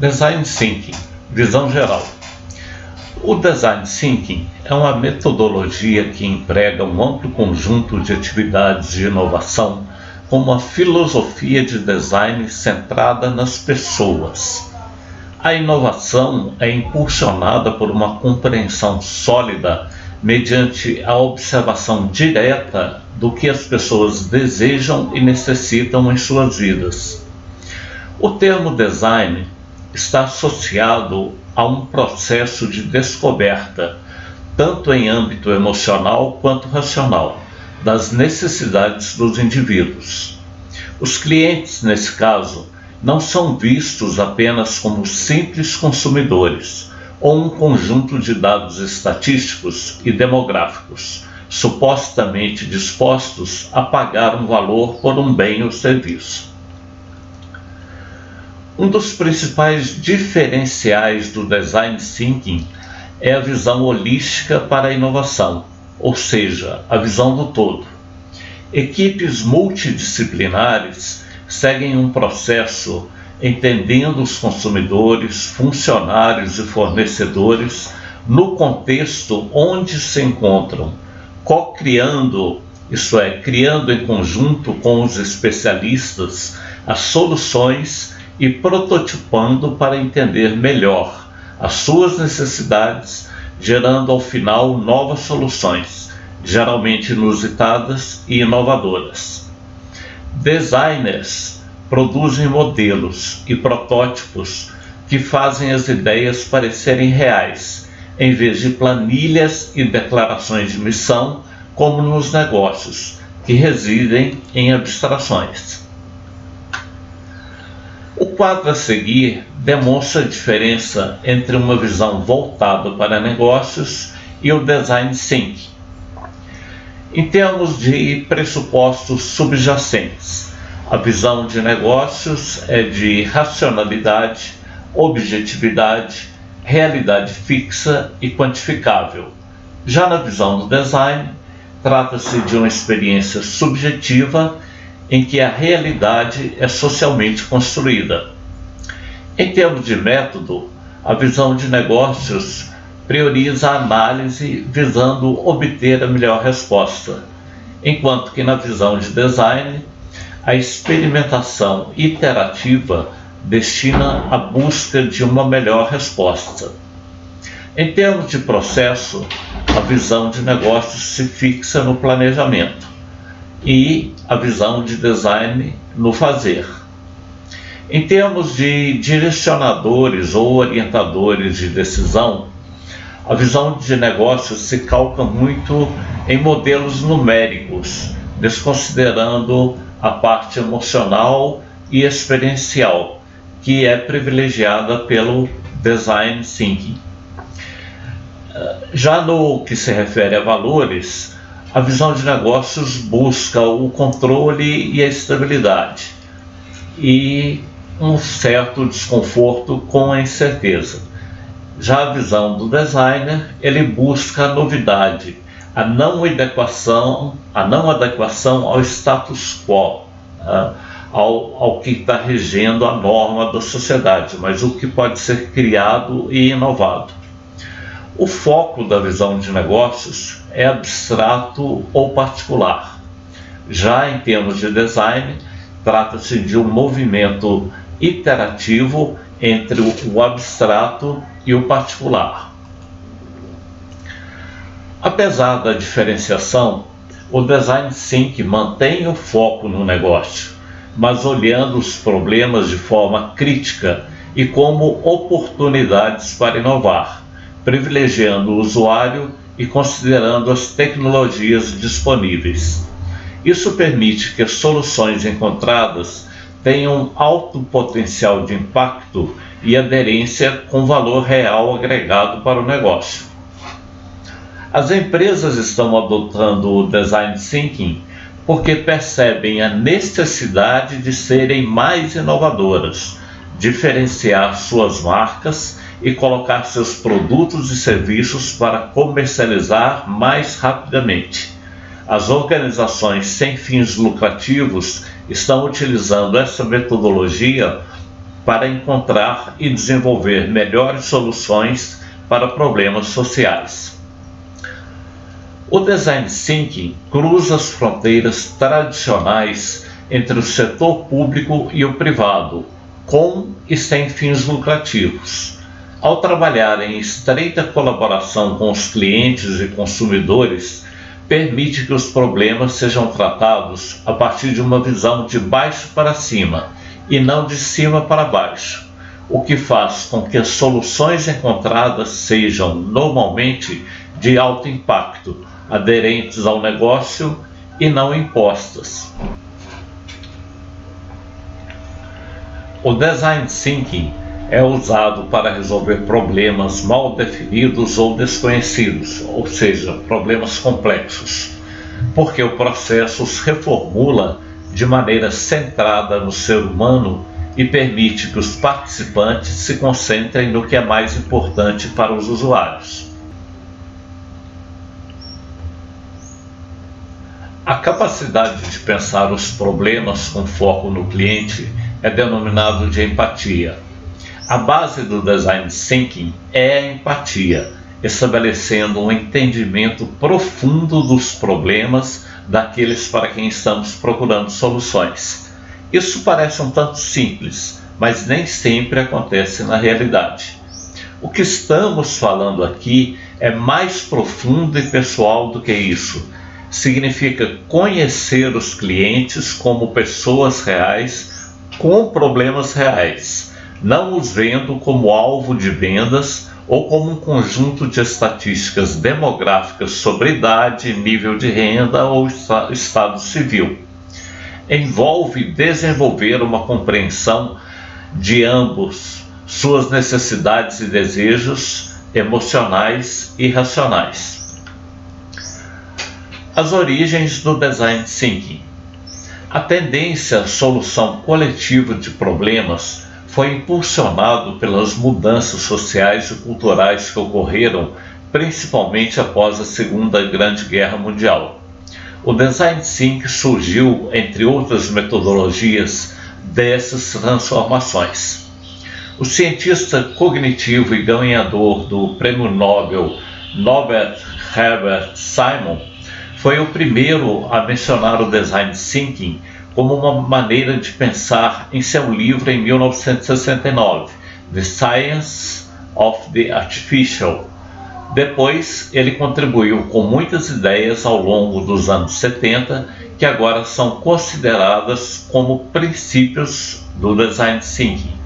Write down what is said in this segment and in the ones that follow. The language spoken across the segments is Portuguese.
Design Thinking, visão geral. O Design Thinking é uma metodologia que emprega um amplo conjunto de atividades de inovação com uma filosofia de design centrada nas pessoas. A inovação é impulsionada por uma compreensão sólida mediante a observação direta do que as pessoas desejam e necessitam em suas vidas. O termo design está associado a um processo de descoberta, tanto em âmbito emocional quanto racional, das necessidades dos indivíduos. Os clientes, nesse caso, não são vistos apenas como simples consumidores ou um conjunto de dados estatísticos e demográficos, supostamente dispostos a pagar um valor por um bem ou serviço. Um dos principais diferenciais do Design Thinking é a visão holística para a inovação, ou seja, a visão do todo. Equipes multidisciplinares seguem um processo entendendo os consumidores, funcionários e fornecedores no contexto onde se encontram, co-criando, isto é, criando em conjunto com os especialistas as soluções e prototipando para entender melhor as suas necessidades, gerando ao final novas soluções, geralmente inusitadas e inovadoras. Designers produzem modelos e protótipos que fazem as ideias parecerem reais, em vez de planilhas e declarações de missão, como nos negócios, que residem em abstrações. O quadro a seguir demonstra a diferença entre uma visão voltada para negócios e o Design Thinking. Em termos de pressupostos subjacentes, a visão de negócios é de racionalidade, objetividade, realidade fixa e quantificável. Já na visão do design, trata-se de uma experiência subjetiva em que a realidade é socialmente construída. Em termos de método, a visão de negócios prioriza a análise visando obter a melhor resposta, enquanto que na visão de design, a experimentação iterativa destina à busca de uma melhor resposta. Em termos de processo, a visão de negócios se fixa no planejamento e a visão de design no fazer. Em termos de direcionadores ou orientadores de decisão, a visão de negócios se calca muito em modelos numéricos, desconsiderando a parte emocional e experiencial, que é privilegiada pelo Design Thinking. Já no que se refere a valores, a visão de negócios busca o controle e a estabilidade e um certo desconforto com a incerteza. Já a visão do designer, ele busca a novidade, a não adequação ao status quo, ao que está regendo a norma da sociedade, mas o que pode ser criado e inovado. O foco da visão de negócios é abstrato ou particular. Já em termos de design, trata-se de um movimento iterativo entre o abstrato e o particular. Apesar da diferenciação, o Design Thinking mantém o foco no negócio, mas olhando os problemas de forma crítica e como oportunidades para inovar, privilegiando o usuário e considerando as tecnologias disponíveis. Isso permite que as soluções encontradas tenham alto potencial de impacto e aderência com valor real agregado para o negócio. As empresas estão adotando o Design Thinking porque percebem a necessidade de serem mais inovadoras, diferenciar suas marcas e colocar seus produtos e serviços para comercializar mais rapidamente. As organizações sem fins lucrativos estão utilizando essa metodologia para encontrar e desenvolver melhores soluções para problemas sociais. O Design Thinking cruza as fronteiras tradicionais entre o setor público e o privado, com e sem fins lucrativos. Ao trabalhar em estreita colaboração com os clientes e consumidores, permite que os problemas sejam tratados a partir de uma visão de baixo para cima e não de cima para baixo, o que faz com que as soluções encontradas sejam, normalmente, de alto impacto, aderentes ao negócio e não impostas. O Design Thinking é usado para resolver problemas mal definidos ou desconhecidos, ou seja, problemas complexos, porque o processo os reformula de maneira centrada no ser humano e permite que os participantes se concentrem no que é mais importante para os usuários. A capacidade de pensar os problemas com foco no cliente é denominado de empatia. A base do Design Thinking é a empatia, estabelecendo um entendimento profundo dos problemas daqueles para quem estamos procurando soluções. Isso parece um tanto simples, mas nem sempre acontece na realidade. O que estamos falando aqui é mais profundo e pessoal do que isso. Significa conhecer os clientes como pessoas reais com problemas reais, não os vendo como alvo de vendas ou como um conjunto de estatísticas demográficas sobre idade, nível de renda ou estado civil. Envolve desenvolver uma compreensão de ambos, suas necessidades e desejos emocionais e racionais. As origens do Design Thinking. A tendência à solução coletiva de problemas foi impulsionado pelas mudanças sociais e culturais que ocorreram principalmente após a Segunda Grande Guerra Mundial. O Design Thinking surgiu, entre outras metodologias, dessas transformações. O cientista cognitivo e ganhador do Prêmio Nobel, Norbert Herbert Simon, foi o primeiro a mencionar o Design Thinking como uma maneira de pensar em seu livro em 1969, The Science of the Artificial. Depois, ele contribuiu com muitas ideias ao longo dos anos 70, que agora são consideradas como princípios do Design Thinking.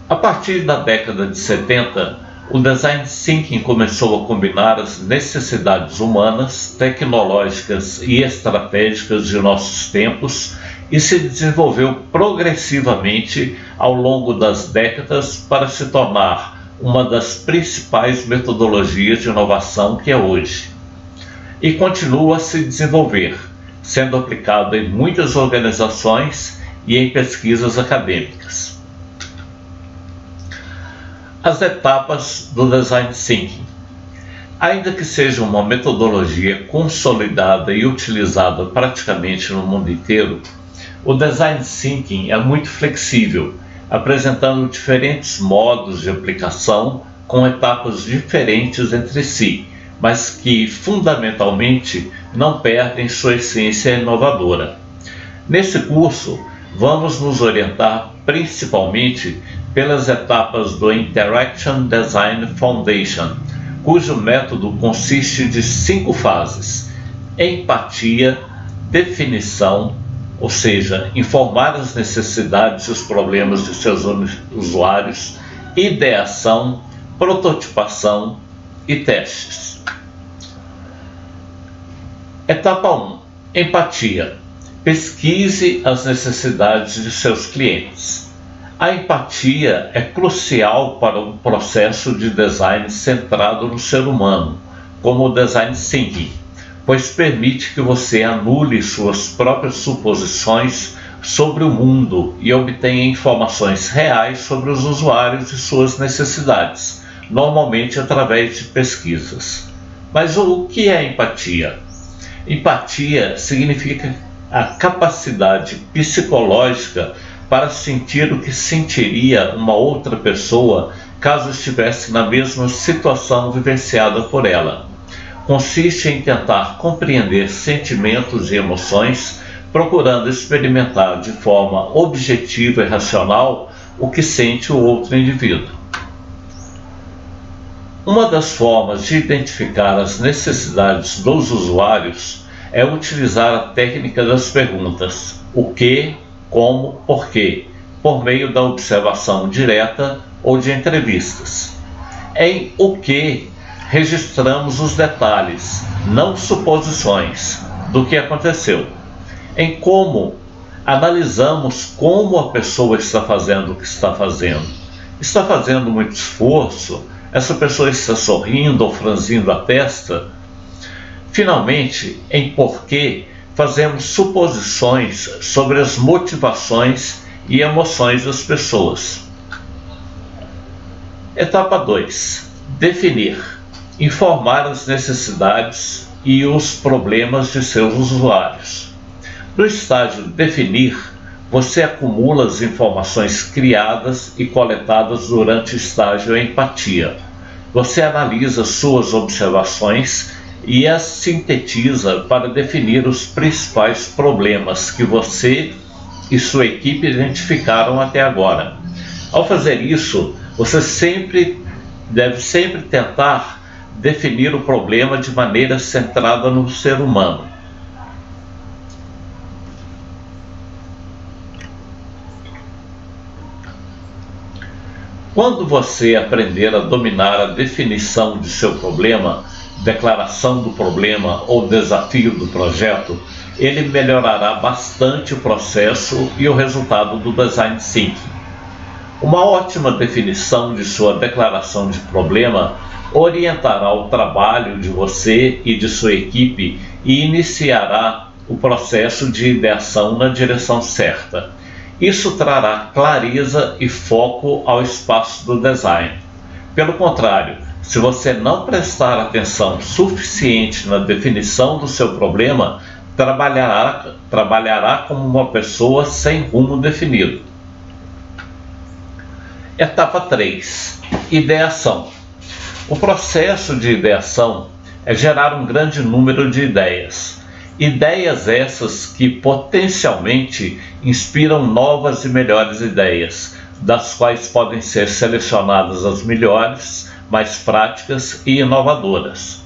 A partir da década de 70, o Design Thinking começou a combinar as necessidades humanas, tecnológicas e estratégicas de nossos tempos e se desenvolveu progressivamente ao longo das décadas para se tornar uma das principais metodologias de inovação que é hoje. E continua a se desenvolver, sendo aplicado em muitas organizações e em pesquisas acadêmicas. As etapas do Design Thinking. Ainda que seja uma metodologia consolidada e utilizada praticamente no mundo inteiro, o Design Thinking é muito flexível, apresentando diferentes modos de aplicação com etapas diferentes entre si, mas que fundamentalmente não perdem sua essência inovadora. Nesse curso, vamos nos orientar principalmente pelas etapas do Interaction Design Foundation, cujo método consiste de 5 fases: empatia, definição, ou seja, informar as necessidades e os problemas de seus usuários, ideação, prototipação e testes. Etapa 1. Empatia. Pesquise as necessidades de seus clientes. A empatia é crucial para um processo de design centrado no ser humano, como o Design Thinking, pois permite que você anule suas próprias suposições sobre o mundo e obtenha informações reais sobre os usuários e suas necessidades, normalmente através de pesquisas. Mas o que é empatia? Empatia significa a capacidade psicológica para sentir o que sentiria uma outra pessoa caso estivesse na mesma situação vivenciada por ela. Consiste em tentar compreender sentimentos e emoções, procurando experimentar de forma objetiva e racional o que sente o outro indivíduo. Uma das formas de identificar as necessidades dos usuários é utilizar a técnica das perguntas o que, como, porquê, por meio da observação direta ou de entrevistas. Em o que, registramos os detalhes, não suposições, do que aconteceu. Em como, analisamos como a pessoa está fazendo o que está fazendo. Está fazendo muito esforço? Essa pessoa está sorrindo ou franzindo a testa? Finalmente, em porquê, fazemos suposições sobre as motivações e emoções das pessoas. Etapa 2. Definir. Informar as necessidades e os problemas de seus usuários. No estágio definir, você acumula as informações criadas e coletadas durante o estágio empatia. Você analisa suas observações e as sintetiza para definir os principais problemas que você e sua equipe identificaram até agora. Ao fazer isso, você deve sempre tentar definir o problema de maneira centrada no ser humano. Quando você aprender a dominar a definição de seu problema, declaração do problema ou desafio do projeto, ele melhorará bastante o processo e o resultado do Design Thinking. Uma ótima definição de sua declaração de problema orientará o trabalho de você e de sua equipe e iniciará o processo de ideação na direção certa. Isso trará clareza e foco ao espaço do design. Pelo contrário, se você não prestar atenção suficiente na definição do seu problema, trabalhará como uma pessoa sem rumo definido. Etapa 3. Ideação. O processo de ideação é gerar um grande número de ideias. Ideias essas que potencialmente inspiram novas e melhores ideias, das quais podem ser selecionadas as melhores, mais práticas e inovadoras.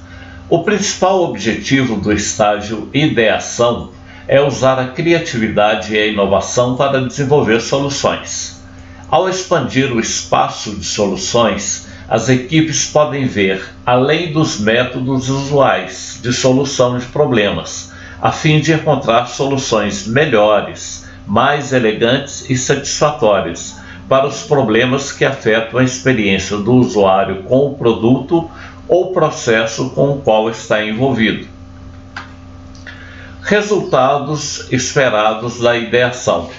O principal objetivo do estágio ideação é usar a criatividade e a inovação para desenvolver soluções. Ao expandir o espaço de soluções, as equipes podem ver além dos métodos usuais de solução de problemas, a fim de encontrar soluções melhores, mais elegantes e satisfatórias para os problemas que afetam a experiência do usuário com o produto ou processo com o qual está envolvido. Resultados esperados da ideação: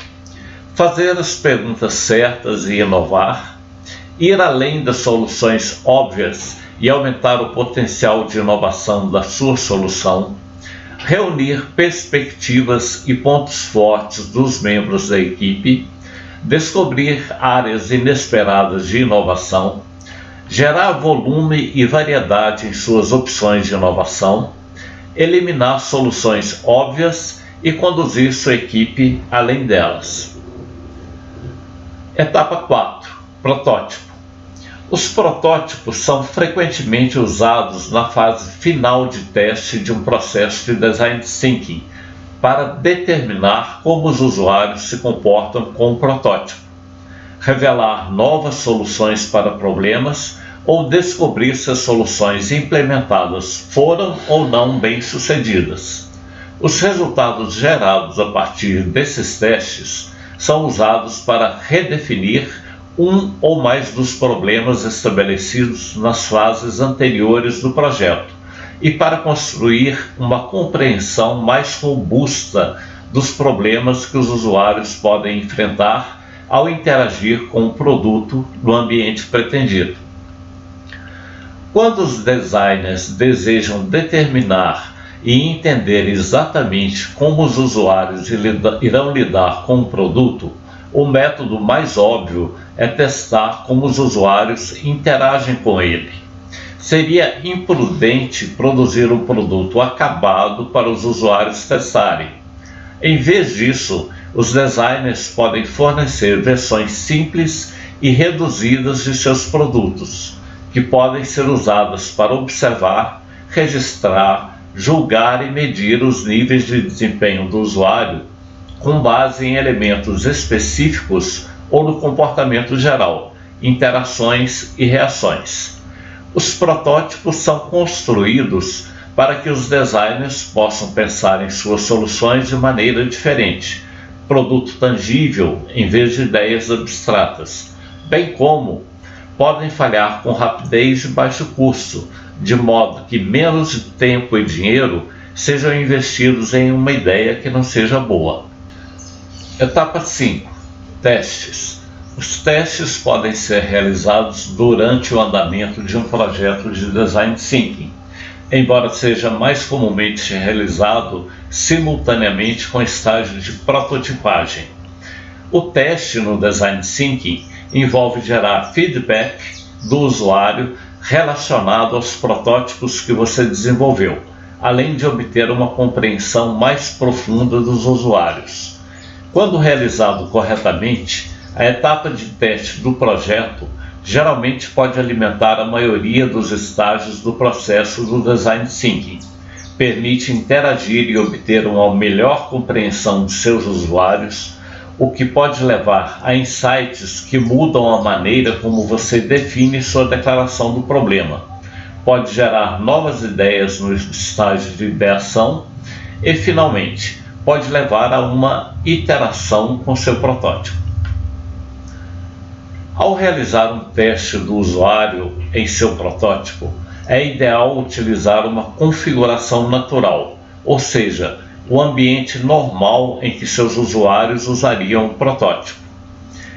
fazer as perguntas certas e inovar, ir além das soluções óbvias e aumentar o potencial de inovação da sua solução, reunir perspectivas e pontos fortes dos membros da equipe, descobrir áreas inesperadas de inovação, gerar volume e variedade em suas opções de inovação, eliminar soluções óbvias e conduzir sua equipe além delas. Etapa 4. Protótipo. Os protótipos são frequentemente usados na fase final de teste de um processo de Design Thinking para determinar como os usuários se comportam com o protótipo, revelar novas soluções para problemas ou descobrir se as soluções implementadas foram ou não bem-sucedidas. Os resultados gerados a partir desses testes são usados para redefinir um ou mais dos problemas estabelecidos nas fases anteriores do projeto e para construir uma compreensão mais robusta dos problemas que os usuários podem enfrentar ao interagir com o produto no ambiente pretendido. Quando os designers desejam determinar e entender exatamente como os usuários irão lidar com o produto, o método mais óbvio é testar como os usuários interagem com ele. Seria imprudente produzir um produto acabado para os usuários testarem. Em vez disso, os designers podem fornecer versões simples e reduzidas de seus produtos, que podem ser usadas para observar, registrar, julgar e medir os níveis de desempenho do usuário com base em elementos específicos ou no comportamento geral, interações e reações. Os protótipos são construídos para que os designers possam pensar em suas soluções de maneira diferente, produto tangível em vez de ideias abstratas, bem como podem falhar com rapidez e baixo custo, de modo que menos tempo e dinheiro sejam investidos em uma ideia que não seja boa. Etapa 5. Testes. Os testes podem ser realizados durante o andamento de um projeto de Design Thinking, embora seja mais comumente realizado simultaneamente com o estágio de prototipagem. O teste no Design Thinking envolve gerar feedback do usuário relacionado aos protótipos que você desenvolveu, além de obter uma compreensão mais profunda dos usuários. Quando realizado corretamente, a etapa de teste do projeto geralmente pode alimentar a maioria dos estágios do processo do Design Thinking. Permite interagir e obter uma melhor compreensão de seus usuários, o que pode levar a insights que mudam a maneira como você define sua declaração do problema. Pode gerar novas ideias no estágio de ideação e, finalmente, pode levar a uma iteração com seu protótipo. Ao realizar um teste do usuário em seu protótipo, é ideal utilizar uma configuração natural, ou seja, o ambiente normal em que seus usuários usariam o protótipo.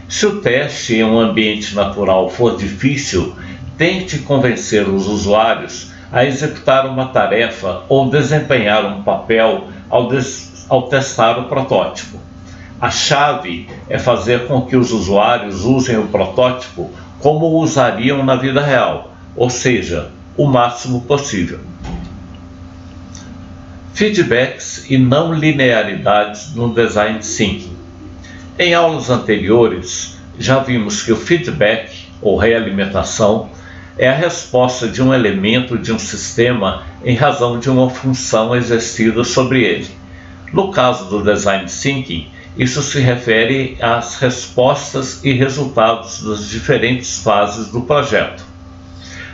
Se o teste em um ambiente natural for difícil, tente convencer os usuários a executar uma tarefa ou desempenhar um papel ao testar o protótipo. A chave é fazer com que os usuários usem o protótipo como o usariam na vida real, ou seja, o máximo possível. Feedbacks e não linearidades no Design Thinking. Em aulas anteriores, já vimos que o feedback, ou realimentação, é a resposta de um elemento de um sistema em razão de uma função exercida sobre ele. No caso do Design Thinking, isso se refere às respostas e resultados das diferentes fases do projeto.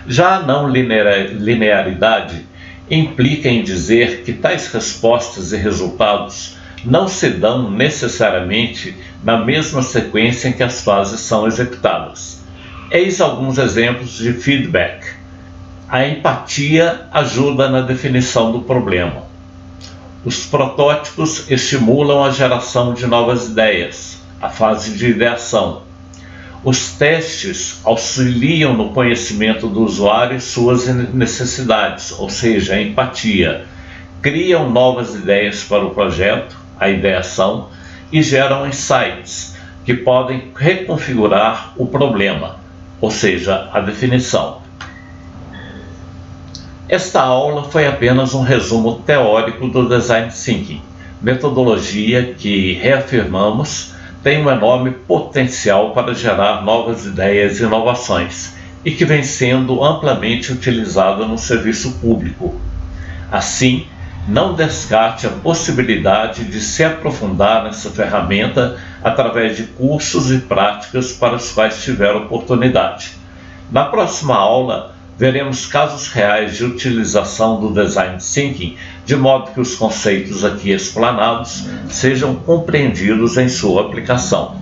Já a não linearidade implica em dizer que tais respostas e resultados não se dão necessariamente na mesma sequência em que as fases são executadas. Eis alguns exemplos de feedback. A empatia ajuda na definição do problema. Os protótipos estimulam a geração de novas ideias, a fase de ideação. Os testes auxiliam no conhecimento do usuário e suas necessidades, ou seja, a empatia. Criam novas ideias para o projeto, a ideação, e geram insights, que podem reconfigurar o problema, ou seja, a definição. Esta aula foi apenas um resumo teórico do Design Thinking, metodologia que, reafirmamos, tem um enorme potencial para gerar novas ideias e inovações e que vem sendo amplamente utilizada no serviço público. Assim, não descarte a possibilidade de se aprofundar nessa ferramenta através de cursos e práticas para os quais tiver oportunidade. Na próxima aula, veremos casos reais de utilização do Design Thinking, de modo que os conceitos aqui explanados sejam compreendidos em sua aplicação.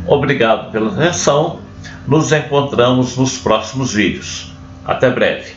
Obrigado pela atenção, nos encontramos nos próximos vídeos. Até breve.